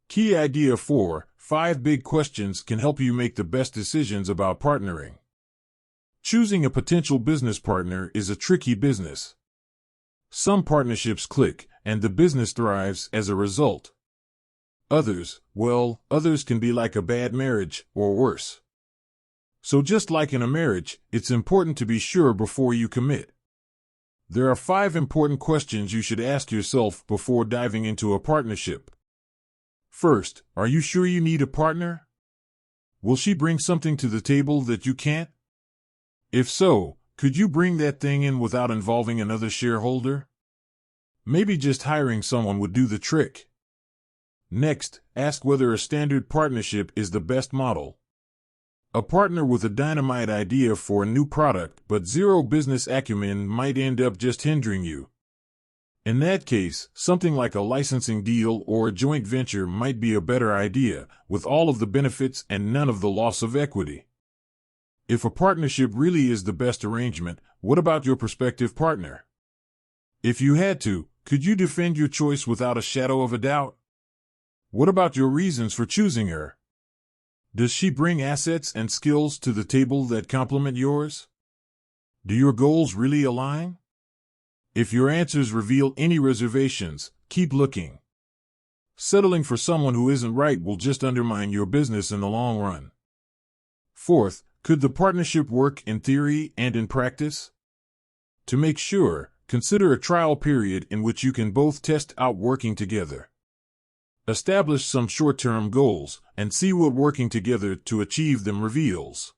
Key idea 4: 5 big questions can help you make the best decisions about partnering. Choosing a potential business partner is a tricky business. Some partnerships click, and the business thrives as a result. Others can be like a bad marriage, or worse. So just like in a marriage, it's important to be sure before you commit. There are 5 important questions you should ask yourself before diving into a partnership. First, are you sure you need a partner? Will she bring something to the table that you can't? If so, could you bring that thing in without involving another shareholder? Maybe just hiring someone would do the trick. Next, ask whether a standard partnership is the best model. A partner with a dynamite idea for a new product but zero business acumen might end up just hindering you. In that case, something like a licensing deal or a joint venture might be a better idea, with all of the benefits and none of the loss of equity. If a partnership really is the best arrangement, what about your prospective partner? If you had to, could you defend your choice without a shadow of a doubt? What about your reasons for choosing her? Does she bring assets and skills to the table that complement yours? Do your goals really align? If your answers reveal any reservations, keep looking. Settling for someone who isn't right will just undermine your business in the long run. Fourth, could the partnership work in theory and in practice? To make sure, consider a trial period in which you can both test out working together. Establish some short-term goals and see what working together to achieve them reveals.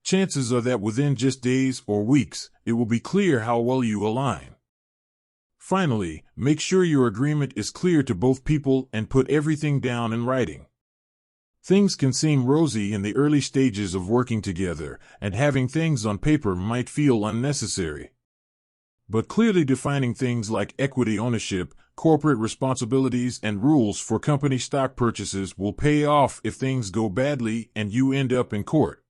Chances are that within just days or weeks, it will be clear how well you align. Finally, make sure your agreement is clear to both people and put everything down in writing. Things can seem rosy in the early stages of working together, and having things on paper might feel unnecessary. But clearly defining things like equity ownership, corporate responsibilities, and rules for company stock purchases will pay off if things go badly and you end up in court.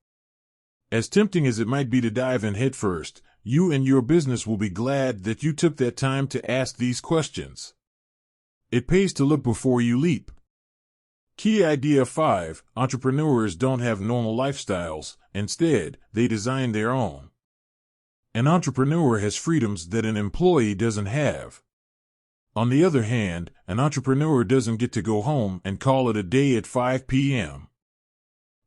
As tempting as it might be to dive in headfirst, you and your business will be glad that you took that time to ask these questions. It pays to look before you leap. Key idea 5: entrepreneurs don't have normal lifestyles, instead, they design their own. An entrepreneur has freedoms that an employee doesn't have. On the other hand, an entrepreneur doesn't get to go home and call it a day at 5 p.m.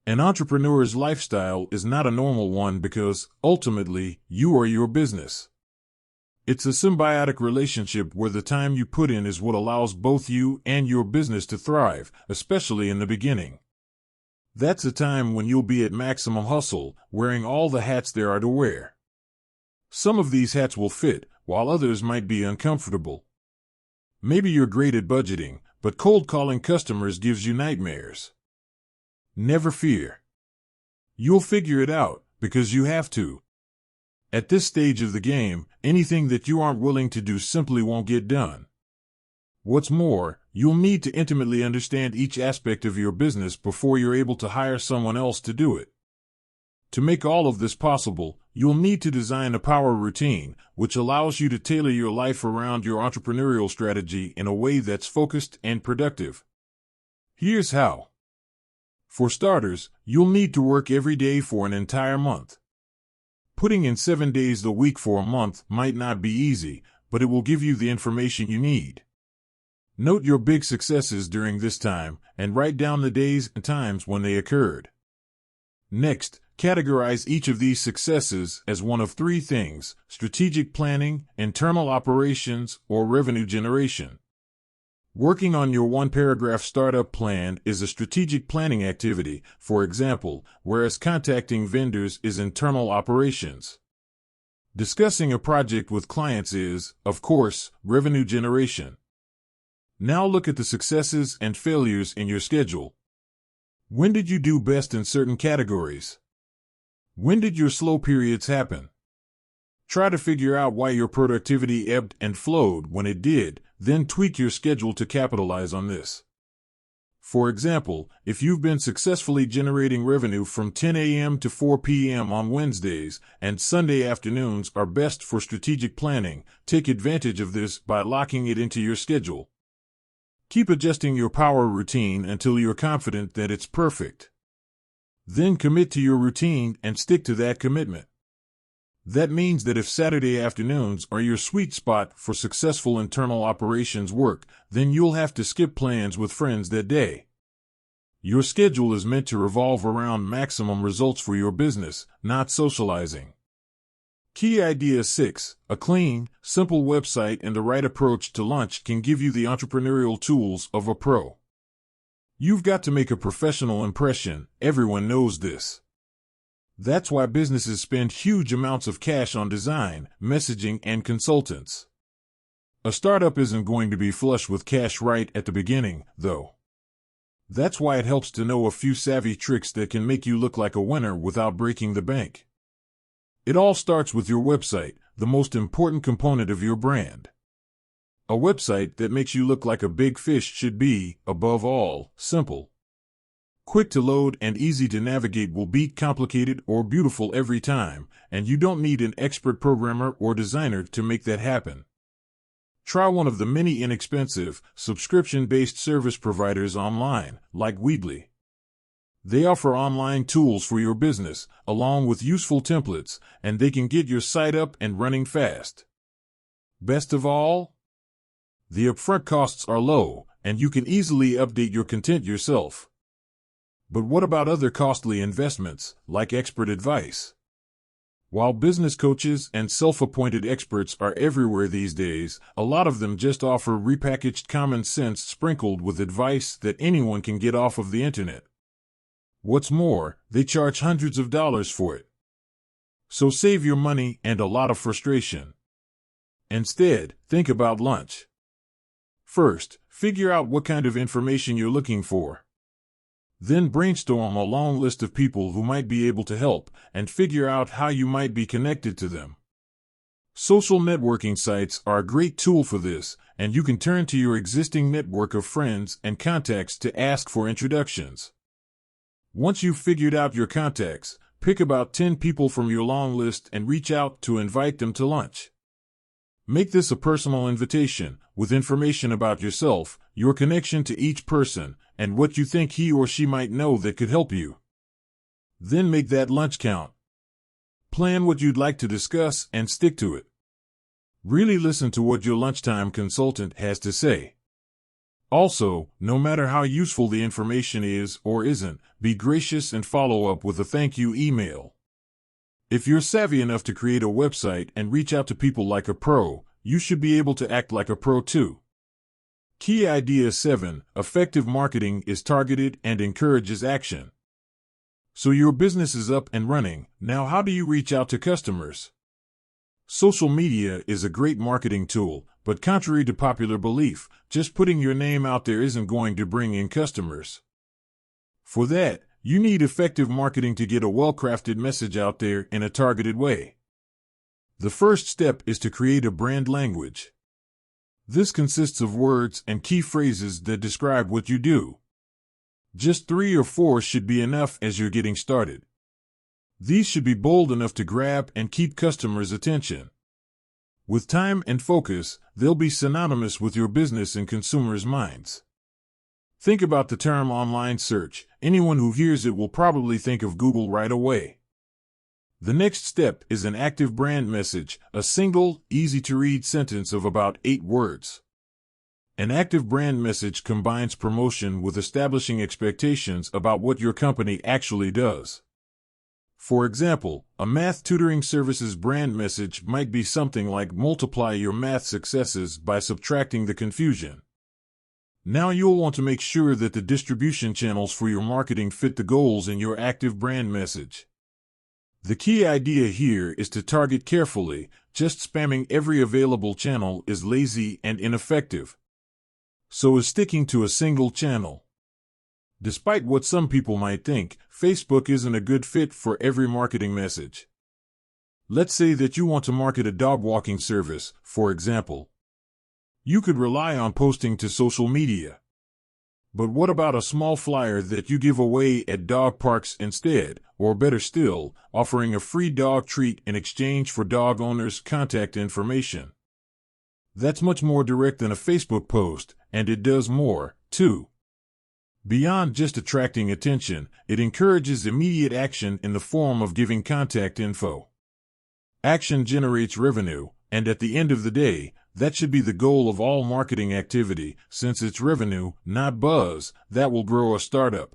An entrepreneur's lifestyle is not a normal one because, ultimately, you are your business. It's a symbiotic relationship where the time you put in is what allows both you and your business to thrive, especially in the beginning. That's a time when you'll be at maximum hustle, wearing all the hats there are to wear. Some of these hats will fit, while others might be uncomfortable. Maybe you're great at budgeting, but cold calling customers gives you nightmares. Never fear. You'll figure it out, because you have to. At this stage of the game, anything that you aren't willing to do simply won't get done. What's more, you'll need to intimately understand each aspect of your business before you're able to hire someone else to do it. To make all of this possible, you'll need to design a power routine, which allows you to tailor your life around your entrepreneurial strategy in a way that's focused and productive. Here's how. For starters, you'll need to work every day for an entire month. Putting in 7 days a week for a month might not be easy, but it will give you the information you need. Note your big successes during this time, and write down the days and times when they occurred. Next, categorize each of these successes as one of 3 things: strategic planning, internal operations, or revenue generation. Working on your 1-paragraph startup plan is a strategic planning activity, for example, whereas contacting vendors is internal operations. Discussing a project with clients is, of course, revenue generation. Now look at the successes and failures in your schedule. When did you do best in certain categories? When did your slow periods happen? Try to figure out why your productivity ebbed and flowed when it did, then tweak your schedule to capitalize on this. For example, if you've been successfully generating revenue from 10 a.m. to 4 p.m. on Wednesdays, and Sunday afternoons are best for strategic planning, take advantage of this by locking it into your schedule. Keep adjusting your power routine until you're confident that it's perfect. Then commit to your routine and stick to that commitment. That means that if Saturday afternoons are your sweet spot for successful internal operations work, then you'll have to skip plans with friends that day. Your schedule is meant to revolve around maximum results for your business, not socializing. Key idea 6. A clean, simple website and the right approach to lunch can give you the entrepreneurial tools of a pro. You've got to make a professional impression, everyone knows this. That's why businesses spend huge amounts of cash on design, messaging, and consultants. A startup isn't going to be flush with cash right at the beginning, though. That's why it helps to know a few savvy tricks that can make you look like a winner without breaking the bank. It all starts with your website, the most important component of your brand. A website that makes you look like a big fish should be, above all, simple. Quick to load and easy to navigate will beat complicated or beautiful every time, and you don't need an expert programmer or designer to make that happen. Try one of the many inexpensive, subscription-based service providers online, like Weebly. They offer online tools for your business, along with useful templates, and they can get your site up and running fast. Best of all, the upfront costs are low, and you can easily update your content yourself. But what about other costly investments, like expert advice? While business coaches and self-appointed experts are everywhere these days, a lot of them just offer repackaged common sense sprinkled with advice that anyone can get off of the internet. What's more, they charge hundreds of dollars for it. So save your money and a lot of frustration. Instead, think about lunch. First, figure out what kind of information you're looking for. Then brainstorm a long list of people who might be able to help, and figure out how you might be connected to them. Social networking sites are a great tool for this, and you can turn to your existing network of friends and contacts to ask for introductions. Once you've figured out your contacts, pick about 10 people from your long list and reach out to invite them to lunch. Make this a personal invitation, with information about yourself, your connection to each person, and what you think he or she might know that could help you. Then make that lunch count. Plan what you'd like to discuss and stick to it. Really listen to what your lunchtime consultant has to say. Also, no matter how useful the information is or isn't, be gracious and follow up with a thank you email. If you're savvy enough to create a website and reach out to people like a pro, you should be able to act like a pro too. Key idea 7. Effective marketing is targeted and encourages action. So your business is up and running. Now how do you reach out to customers? Social media is a great marketing tool, but contrary to popular belief, just putting your name out there isn't going to bring in customers. For that, you need effective marketing to get a well-crafted message out there in a targeted way. The first step is to create a brand language. This consists of words and key phrases that describe what you do. Just 3 or 4 should be enough as you're getting started. These should be bold enough to grab and keep customers' attention. With time and focus, they'll be synonymous with your business in consumers' minds. Think about the term online search. Anyone who hears it will probably think of Google right away. The next step is an active brand message, a single, easy-to-read sentence of about 8 words. An active brand message combines promotion with establishing expectations about what your company actually does. For example, a math tutoring service's brand message might be something like multiply your math successes by subtracting the confusion. Now you'll want to make sure that the distribution channels for your marketing fit the goals in your active brand message. The key idea here is to target carefully. Just spamming every available channel is lazy and ineffective. So is sticking to a single channel. Despite what some people might think, Facebook isn't a good fit for every marketing message. Let's say that you want to market a dog walking service, for example. You could rely on posting to social media. But what about a small flyer that you give away at dog parks instead, or better still, offering a free dog treat in exchange for dog owners' contact information? That's much more direct than a Facebook post, and it does more, too. Beyond just attracting attention, it encourages immediate action in the form of giving contact info. Action generates revenue, and at the end of the day, that should be the goal of all marketing activity, since it's revenue, not buzz, that will grow a startup.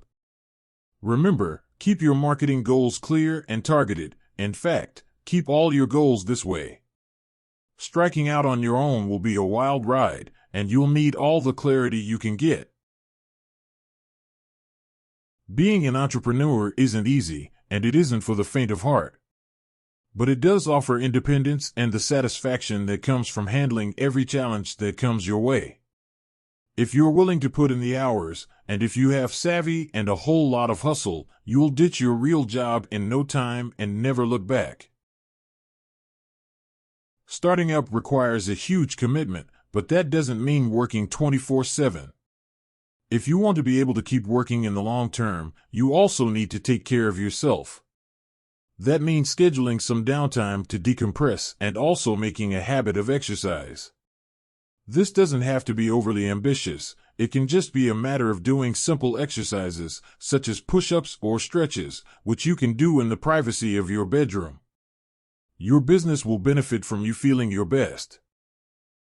Remember, keep your marketing goals clear and targeted. In fact, keep all your goals this way. Striking out on your own will be a wild ride, and you'll need all the clarity you can get. Being an entrepreneur isn't easy, and it isn't for the faint of heart. But it does offer independence and the satisfaction that comes from handling every challenge that comes your way. If you're willing to put in the hours, and if you have savvy and a whole lot of hustle, you'll ditch your real job in no time and never look back. Starting up requires a huge commitment, but that doesn't mean working 24/7. If you want to be able to keep working in the long term, you also need to take care of yourself. That means scheduling some downtime to decompress and also making a habit of exercise. This doesn't have to be overly ambitious. It can just be a matter of doing simple exercises, such as push-ups or stretches, which you can do in the privacy of your bedroom. Your business will benefit from you feeling your best.